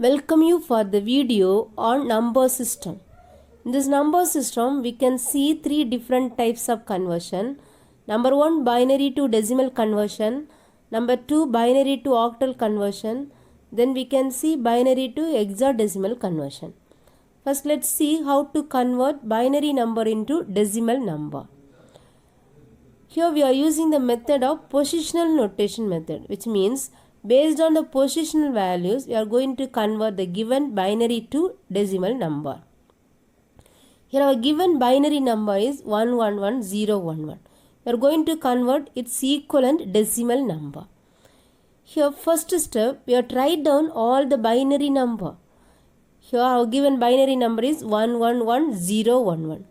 Welcome you for the video on number system. In this number system, we can see three different types of conversion. Number one, binary to decimal conversion. Number two, binary to octal conversion. Then we can see binary to hexadecimal conversion. First, let's see how to convert binary number into decimal number. Here we are using the method of positional notation method, which means based on the positional values, we are going to convert the given binary to decimal number. Here our given binary number is 111011. We are going to convert its equivalent decimal number. Here first step, we have write down all the binary number. Here our given binary number is 111011.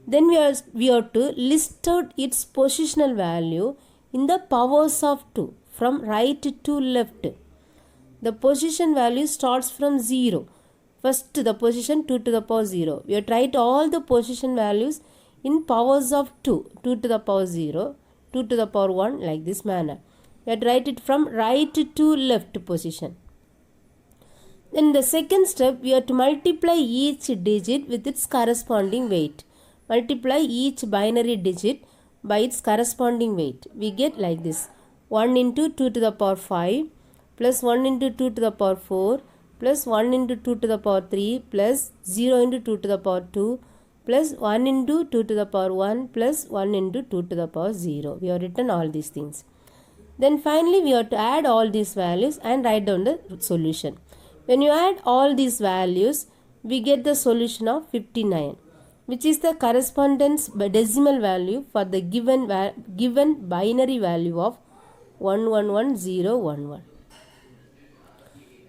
Then we have to list out its positional value in the powers of 2. From right to left. The position value starts from 0. First the position 2 to the power 0. We have to write all the position values in powers of 2. 2 to the power 0, 2 to the power 1 like this manner. We have to write it from right to left position. Then the second step, we have to multiply each digit with its corresponding weight. Multiply each binary digit by its corresponding weight. We get like this. 1 into 2 to the power 5 plus 1 into 2 to the power 4 plus 1 into 2 to the power 3 plus 0 into 2 to the power 2 plus 1 into 2 to the power 1 plus 1 into 2 to the power 0. We have written all these things. Then finally we have to add all these values and write down the solution. When you add all these values, we get the solution of 59, which is the correspondence decimal value for the given binary value of 111011.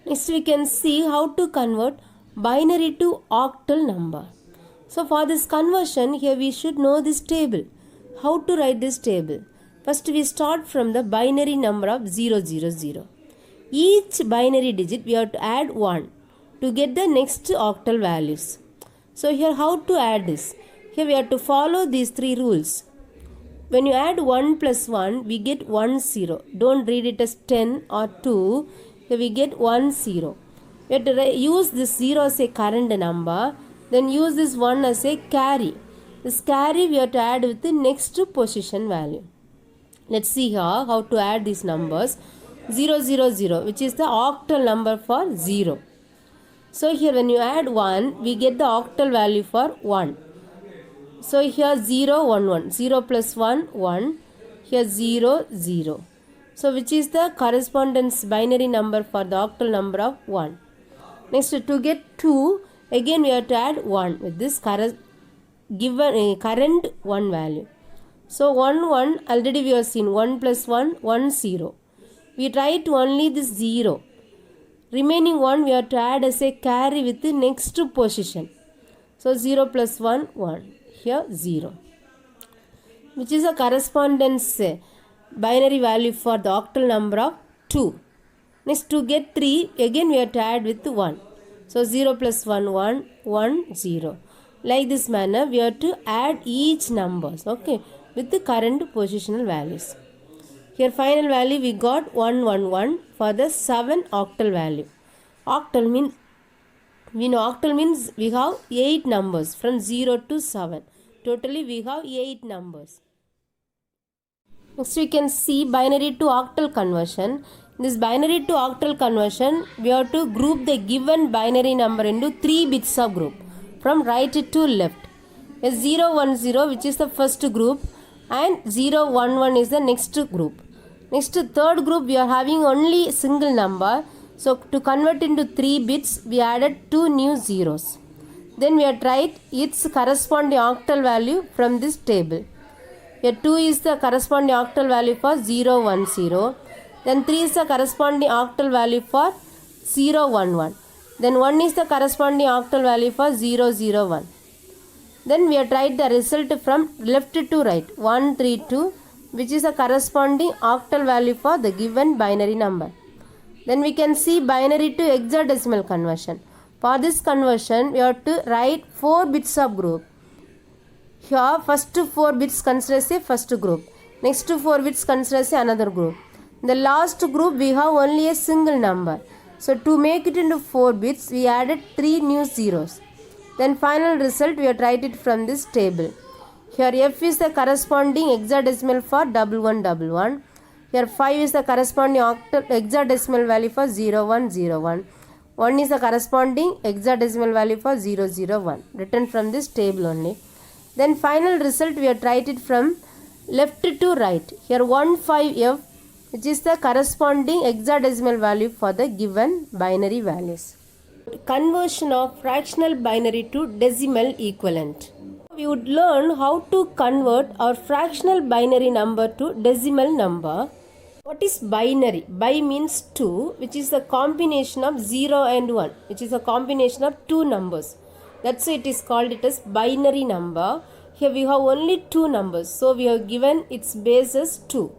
Next we can see how to convert binary to octal number. So for this conversion, here we should know this table. How to write this table? First we start from the binary number of 000. Each binary digit we have to add 1 to get the next octal values. So here how to add this? Here we have to follow these three rules. When you add 1 plus 1, we get 1 0. Don't read it as 10 or 2. Here we get 1 0. We have to use this 0 as a current number. Then use this 1 as a carry. This carry we have to add with the next position value. Let's see here how to add these numbers. 000, which is the octal number for 0. So here when you add 1, we get the octal value for 1. So here 0, 1, 1. 0 plus 1, 1. Here 0, 0. So which is the correspondence binary number for the octal number of 1. Next to get 2, again we have to add 1 with this current 1 value. So 1, 1 already we have seen 1 plus 1, 1, 0. We write only this 0. Remaining 1 we have to add as a carry with the next position. So 0 plus 1, 1. Here 0, which is a correspondence binary value for the octal number of 2. Next to get 3, again we have to add with 1. So 0 plus 1, 1, 1, 0. Like this manner we have to add each numbers, okay, with the current positional values. Here final value we got 111 for the 7 octal value. Octal means we have 8 numbers from 0 to 7. Totally we have 8 numbers. Next we can see binary to octal conversion. In this binary to octal conversion, we have to group the given binary number into 3 bits of group from right to left. 010, which is the first group, and 011 is the next group. Next third group we are having only single number. So to convert into 3 bits, we added 2 new zeros. Then we have write its corresponding octal value from this table. Here 2 is the corresponding octal value for 010. Then 3 is the corresponding octal value for 011. Then 1 is the corresponding octal value for 001. Then we have write the result from left to right. 132, which is the corresponding octal value for the given binary number. Then we can see binary to hexadecimal conversion. For this conversion, we have to write 4 bits of group. Here, first 4 bits consider as a first group. Next 4 bits consider as another group. In the last group, we have only a single number. So to make it into 4 bits, we added 3 new zeros. Then final result, we have tried it from this table. Here F is the corresponding hexadecimal for 1111. Here 5 is the corresponding hexadecimal value for 0101. 1 is the corresponding hexadecimal value for 001. Written from this table only. Then final result, we have tried it from left to right. Here 15F, which is the corresponding hexadecimal value for the given binary values. Conversion of fractional binary to decimal equivalent. We would learn how to convert our fractional binary number to decimal number. What is binary? Bi means 2, which is the combination of 0 and 1, which is a combination of 2 numbers. That's why it is called it as binary number. Here we have only 2 numbers, so we have given its base as 2.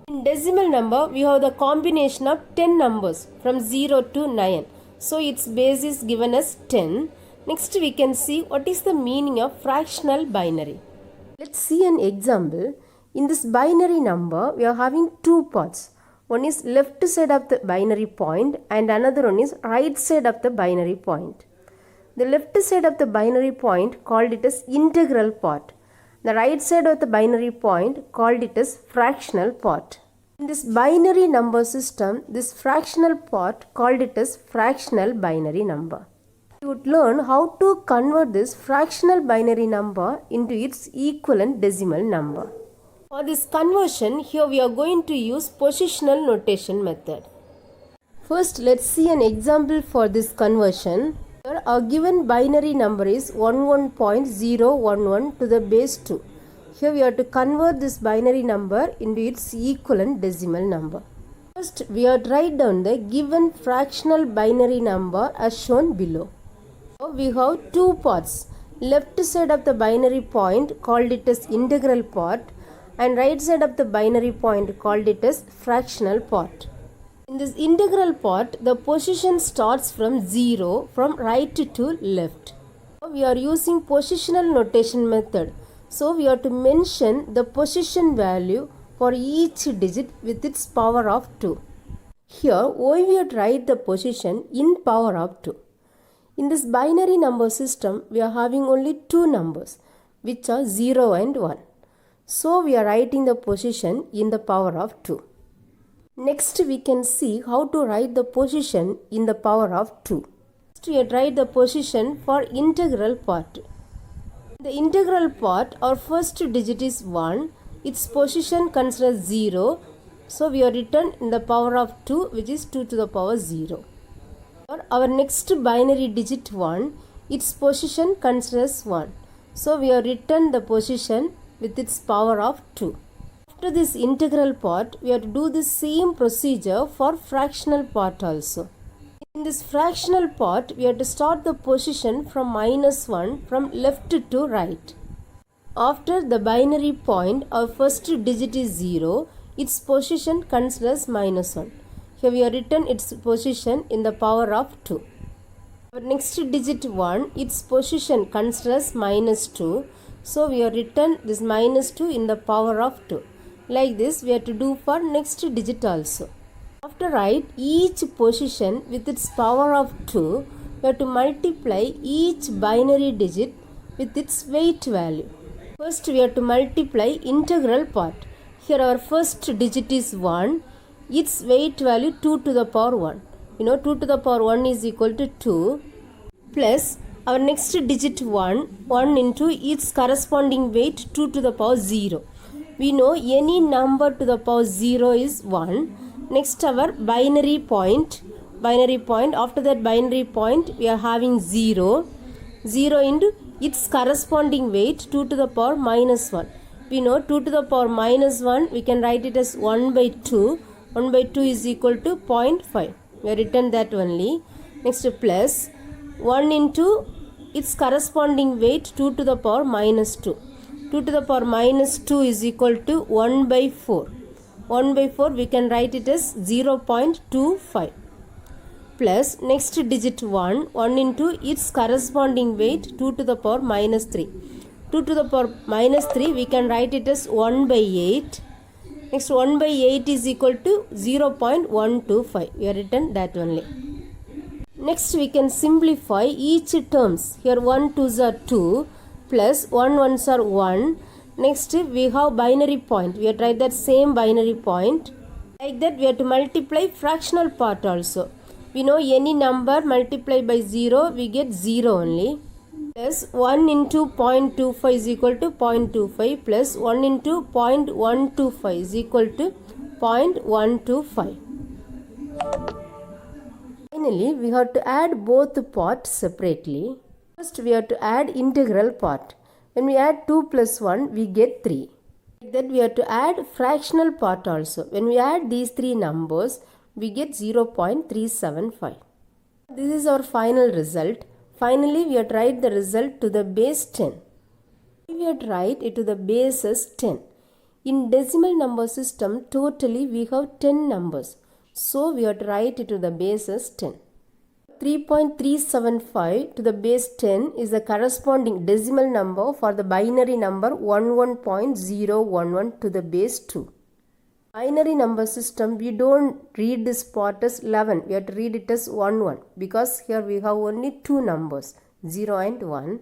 In decimal number, we have the combination of 10 numbers from 0 to 9. So its base is given as 10. Next we can see what is the meaning of fractional binary. Let's see an example. In this binary number, we are having 2 parts. One is left side of the binary point and another one is right side of the binary point. The left side of the binary point called it as integral part. The right side of the binary point called it as fractional part. In this binary number system, this fractional part called it as fractional binary number. We would learn how to convert this fractional binary number into its equivalent decimal number. For this conversion, here we are going to use positional notation method. First, let's see an example for this conversion. Here, our given binary number is 11.011 to the base 2. Here we have to convert this binary number into its equivalent decimal number. First, we have to write down the given fractional binary number as shown below. Now we have 2 parts. Left side of the binary point called it as integral part and right side of the binary point called it as fractional part. In this integral part, the position starts from 0 from right to left. Now we are using positional notation method. So we have to mention the position value for each digit with its power of 2. Here, why we have to write the position in power of 2. In this binary number system, we are having only 2 numbers, which are 0 and 1. So we are writing the position in the power of 2. Next, we can see how to write the position in the power of 2. Next, we write the position for integral part. The integral part, our first digit is 1. Its position considers 0. So we are written in the power of 2, which is 2 to the power 0. For our next binary digit 1, its position considers 1. So we have written the position with its power of 2. After this integral part, we have to do the same procedure for fractional part also. In this fractional part, we have to start the position from -1 from left to right. After the binary point, our first digit is 0. Its position considers -1. Here we have written its position in the power of 2. Our next digit 1, its position considers -2. So we have written this -2 in the power of 2. Like this we have to do for next digit also. After write each position with its power of 2, we have to multiply each binary digit with its weight value. First we have to multiply integral part. Here our first digit is 1. Its weight value 2 to the power 1. 2 to the power 1 is equal to 2 plus our next digit 1 into its corresponding weight 2 to the power 0. We know any number to the power 0 is 1. Next our binary point. After that binary point we are having 0. 0 into its corresponding weight 2 to the power -1. We know 2 to the power -1 we can write it as 1 by 2. 1 by 2 is equal to 0.5. We have written that only. Next plus 1 into its corresponding weight 2 to the power -2. 2 to the power -2 is equal to 1 by 4. 1 by 4 we can write it as 0.25. Plus next digit 1 into its corresponding weight 2 to the power -3. 2 to the power -3 we can write it as 1 by 8. Next 1 by 8 is equal to 0.125. We have written that only. Next we can simplify each terms. Here 1 2s are 2 plus 1 1s are 1. Next we have binary point. We have tried that same binary point. Like that we have to multiply fractional part also. We know any number multiplied by 0 we get 0 only. Plus 1 into 0.25 is equal to 0.25 plus 1 into 0.125 is equal to 0.125. Finally, we have to add both parts separately. First, we have to add integral part. When we add 2 plus 1, we get 3. Then we have to add fractional part also. When we add these three numbers, we get 0.375. This is our final result. Finally, we have tried the result to the base 10. We have tried it to the base as 10. In decimal number system, totally we have 10 numbers. So we have to write it to the base as 10. 3.375 to the base 10 is the corresponding decimal number for the binary number 11.011 to the base 2. Binary number system, we don't read this part as 11. We have to read it as 11 because here we have only two numbers, 0 and 1.